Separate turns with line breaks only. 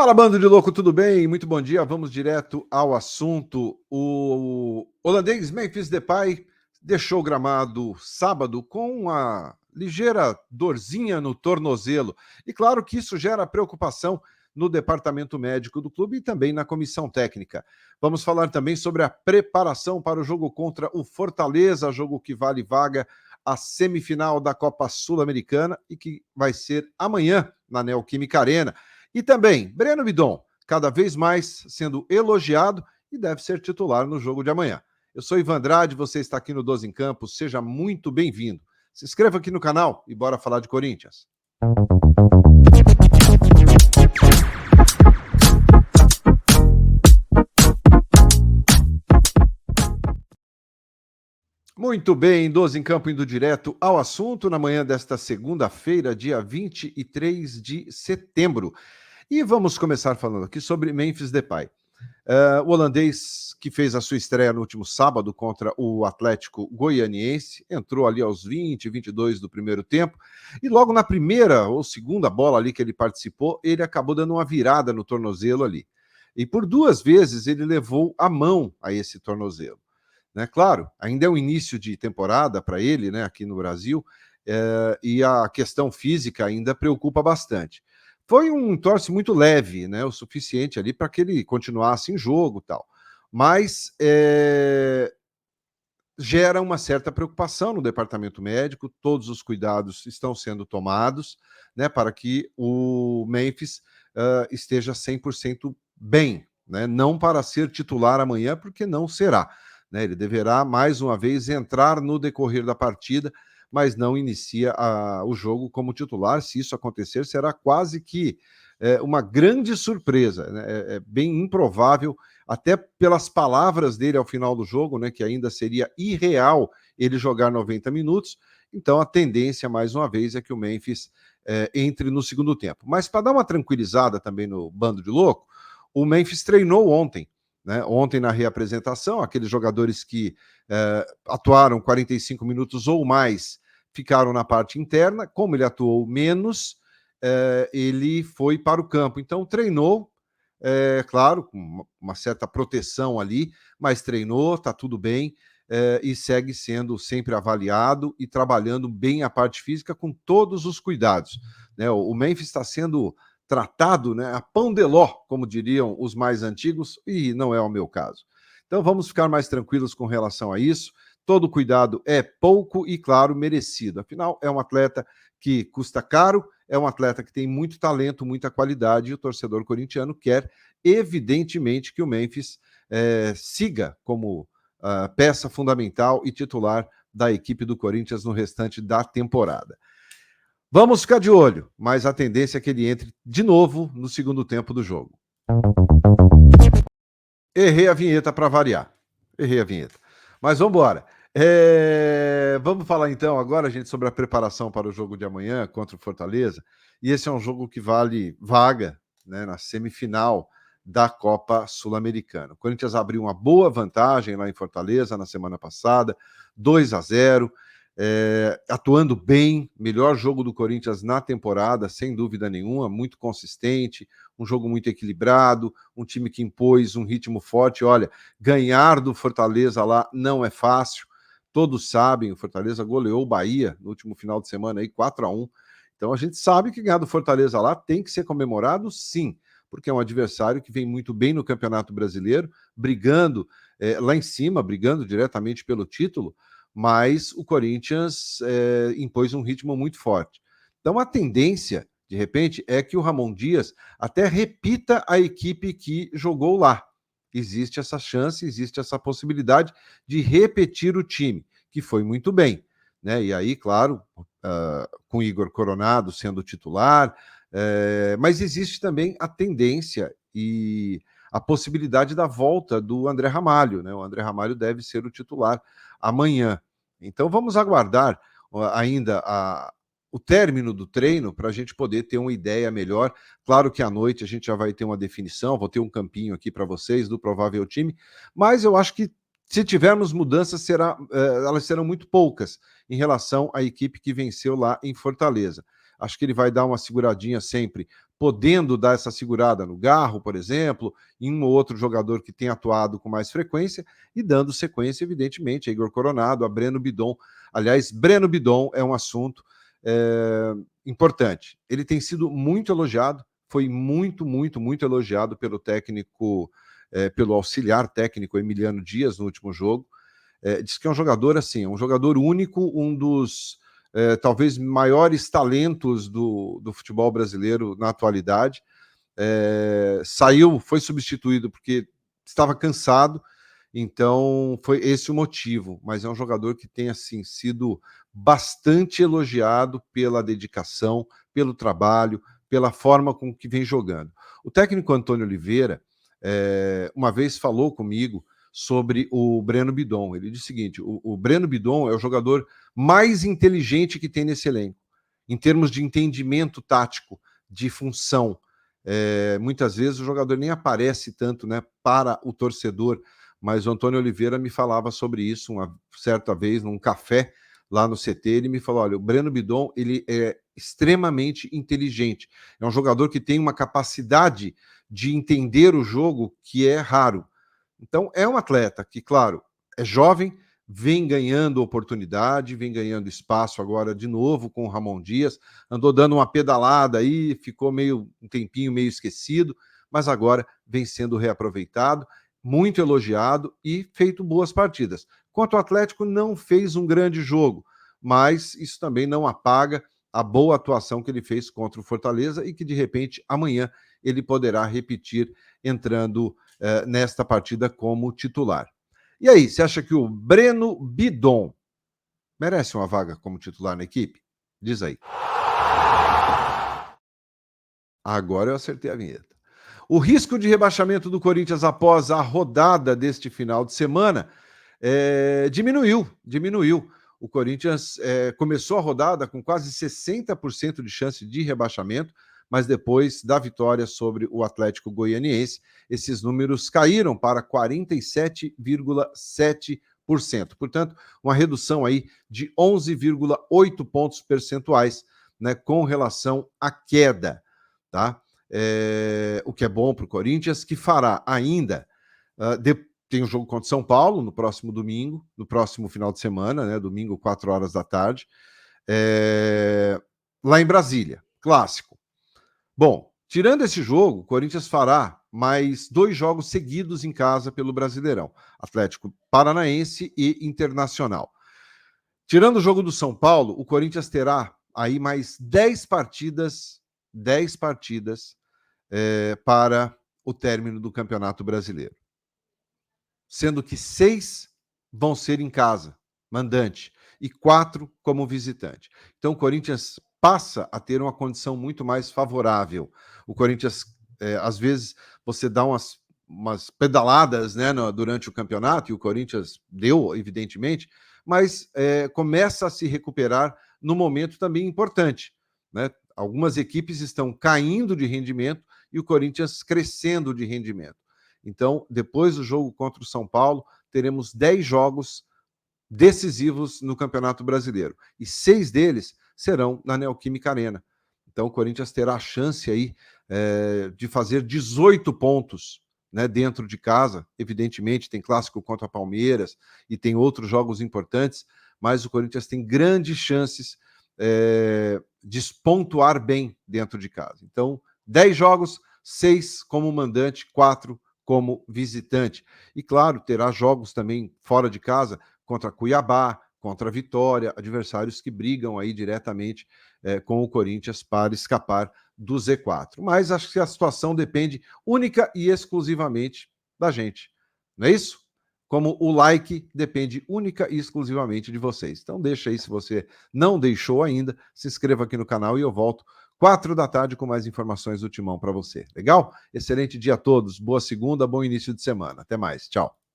Fala, bando de louco, tudo bem? Muito bom dia. Vamos direto ao assunto. O holandês Memphis Depay deixou o gramado sábado com uma ligeira dorzinha no tornozelo. E claro que isso gera preocupação no departamento médico do clube e também na comissão técnica. Vamos falar também sobre a preparação para o jogo contra o Fortaleza, jogo que vale vaga à semifinal da Copa Sul-Americana e que vai ser amanhã na Neoquímica Arena. E também, Breno Bidon, cada vez mais sendo elogiado e deve ser titular no jogo de amanhã. Eu sou Ivan Andrade, você está aqui no 12 em Campo, seja muito bem-vindo. Se inscreva aqui no canal e bora falar de Corinthians. Muito bem, 12 em Campo indo direto ao assunto na manhã desta segunda-feira, dia 23 de setembro. E vamos começar falando aqui sobre Memphis Depay. O holandês que fez a sua estreia no último sábado contra o Atlético Goianiense, entrou ali aos 20, 22 do primeiro tempo, e logo na primeira ou segunda bola ali que ele participou, ele acabou dando uma virada no tornozelo ali. E por duas vezes ele levou a mão a esse tornozelo. Né? Claro, ainda é o início de temporada para ele, né, aqui no Brasil, e a questão física ainda preocupa bastante. Foi um entorse muito leve, né, o suficiente ali para que ele continuasse em jogo e tal. Mas gera uma certa preocupação no departamento médico, todos os cuidados estão sendo tomados, né, para que o Memphis esteja 100% bem, né, não para ser titular amanhã, porque não será. Né, ele deverá, mais uma vez, entrar no decorrer da partida, mas não inicia o jogo como titular. Se isso acontecer, será quase que uma grande surpresa. Né? É bem improvável, até pelas palavras dele ao final do jogo, né, que ainda seria irreal ele jogar 90 minutos. Então, a tendência, mais uma vez, é que o Memphis entre no segundo tempo. Mas, para dar uma tranquilizada também no bando de louco, o Memphis treinou ontem. Né? Ontem, na reapresentação, aqueles jogadores que atuaram 45 minutos ou mais ficaram na parte interna. Como ele atuou menos, ele foi para o campo. Então, treinou, claro, com uma certa proteção ali, mas treinou, está tudo bem, e segue sendo sempre avaliado e trabalhando bem a parte física com todos os cuidados. Né? O Memphis está sendo tratado, né, a pão de ló, como diriam os mais antigos, e não é o meu caso. Então vamos ficar mais tranquilos com relação a isso. Todo cuidado é pouco e, claro, merecido. Afinal, é um atleta que custa caro, é um atleta que tem muito talento, muita qualidade, e o torcedor corintiano quer, evidentemente, que o Memphis siga como peça fundamental e titular da equipe do Corinthians no restante da temporada. Vamos ficar de olho, mas a tendência é que ele entre de novo no segundo tempo do jogo. Errei a vinheta para variar. Errei a vinheta. Mas vamos embora. Vamos falar então agora, gente, sobre a preparação para o jogo de amanhã contra o Fortaleza. E esse é um jogo que vale vaga, né, na semifinal da Copa Sul-Americana. O Corinthians abriu uma boa vantagem lá em Fortaleza na semana passada, 2-0. Atuando bem, melhor jogo do Corinthians na temporada, sem dúvida nenhuma, muito consistente, um jogo muito equilibrado, um time que impôs um ritmo forte. Olha, ganhar do Fortaleza lá não é fácil, todos sabem, o Fortaleza goleou o Bahia no último final de semana aí, 4-1. Então a gente sabe que ganhar do Fortaleza lá tem que ser comemorado, sim, porque é um adversário que vem muito bem no Campeonato Brasileiro, brigando lá em cima, brigando diretamente pelo título, mas o Corinthians impôs um ritmo muito forte. Então a tendência, de repente, é que o Ramon Dias até repita a equipe que jogou lá. Existe essa chance, existe essa possibilidade de repetir o time, que foi muito bem. Né? E aí, claro, com Igor Coronado sendo titular, mas existe também a tendência e a possibilidade da volta do André Ramalho. Né? O André Ramalho deve ser o titular amanhã. Então vamos aguardar ainda o término do treino para a gente poder ter uma ideia melhor. Claro que à noite a gente já vai ter uma definição, vou ter um campinho aqui para vocês do provável time, mas eu acho que se tivermos mudanças, elas serão muito poucas em relação à equipe que venceu lá em Fortaleza. Acho que ele vai dar uma seguradinha sempre, podendo dar essa segurada no Garro, por exemplo, em um ou outro jogador que tem atuado com mais frequência, e dando sequência, evidentemente, a Igor Coronado, a Breno Bidon. Aliás, Breno Bidon é um assunto importante. Ele tem sido muito elogiado, foi muito elogiado pelo técnico, pelo auxiliar técnico Emiliano Dias no último jogo. Diz que é um jogador assim, um jogador único, um dos talvez maiores talentos do futebol brasileiro na atualidade. Saiu, foi substituído porque estava cansado, então foi esse o motivo, mas é um jogador que tem assim sido bastante elogiado pela dedicação, pelo trabalho, pela forma com que vem jogando. O técnico Antônio Oliveira uma vez falou comigo sobre o Breno Bidon. Ele disse o seguinte: o Breno Bidon é o jogador mais inteligente que tem nesse elenco, em termos de entendimento tático, de função. Muitas vezes o jogador nem aparece tanto, né, para o torcedor, mas o Antônio Oliveira me falava sobre isso uma certa vez num café lá no CT. Ele me falou: olha, o Breno Bidon, ele é extremamente inteligente, é um jogador que tem uma capacidade de entender o jogo que é raro. Então é um atleta que, claro, é jovem, vem ganhando oportunidade, vem ganhando espaço agora de novo com o Ramon Dias, andou dando uma pedalada aí, ficou um tempinho meio esquecido, mas agora vem sendo reaproveitado, muito elogiado e feito boas partidas. Quanto ao Atlético, não fez um grande jogo, mas isso também não apaga a boa atuação que ele fez contra o Fortaleza e que, de repente, amanhã ele poderá repetir entrando nesta partida como titular. E aí, você acha que o Breno Bidon merece uma vaga como titular na equipe? Diz aí. Agora eu acertei a vinheta. O risco de rebaixamento do Corinthians após a rodada deste final de semana diminuiu. O Corinthians começou a rodada com quase 60% de chance de rebaixamento, mas depois da vitória sobre o Atlético Goianiense, esses números caíram para 47,7%. Portanto, uma redução aí de 11,8 pontos percentuais, né, com relação à queda, tá? O que é bom para o Corinthians, que fará ainda tem um jogo contra o São Paulo no próximo domingo, no próximo final de semana, né? Domingo, 4 horas da tarde, lá em Brasília, clássico. Bom, tirando esse jogo, o Corinthians fará mais 2 jogos seguidos em casa pelo Brasileirão: Atlético Paranaense e Internacional. Tirando o jogo do São Paulo, o Corinthians terá aí mais 10 partidas para o término do Campeonato Brasileiro, sendo que 6 vão ser em casa, mandante, e 4 como visitante. Então o Corinthians passa a ter uma condição muito mais favorável. O Corinthians, às vezes, você dá umas pedaladas, né, durante o campeonato, e o Corinthians deu, evidentemente, mas começa a se recuperar no momento também importante, né? Algumas equipes estão caindo de rendimento e o Corinthians crescendo de rendimento. Então, depois do jogo contra o São Paulo, teremos 10 jogos decisivos no Campeonato Brasileiro. E 6 deles serão na Neoquímica Arena. Então, o Corinthians terá a chance aí de fazer 18 pontos, né, dentro de casa. Evidentemente, tem clássico contra Palmeiras e tem outros jogos importantes, mas o Corinthians tem grandes chances de pontuar bem dentro de casa. Então, 10 jogos, 6 como mandante, 4 como visitante. E, claro, terá jogos também fora de casa contra Cuiabá, contra Vitória, adversários que brigam aí diretamente com o Corinthians para escapar do Z4. Mas acho que a situação depende única e exclusivamente da gente. Não é isso? Como o like depende única e exclusivamente de vocês. Então deixa aí, se você não deixou ainda, se inscreva aqui no canal e eu volto 4 da tarde com mais informações do Timão para você. Legal? Excelente dia a todos, boa segunda, bom início de semana. Até mais, tchau.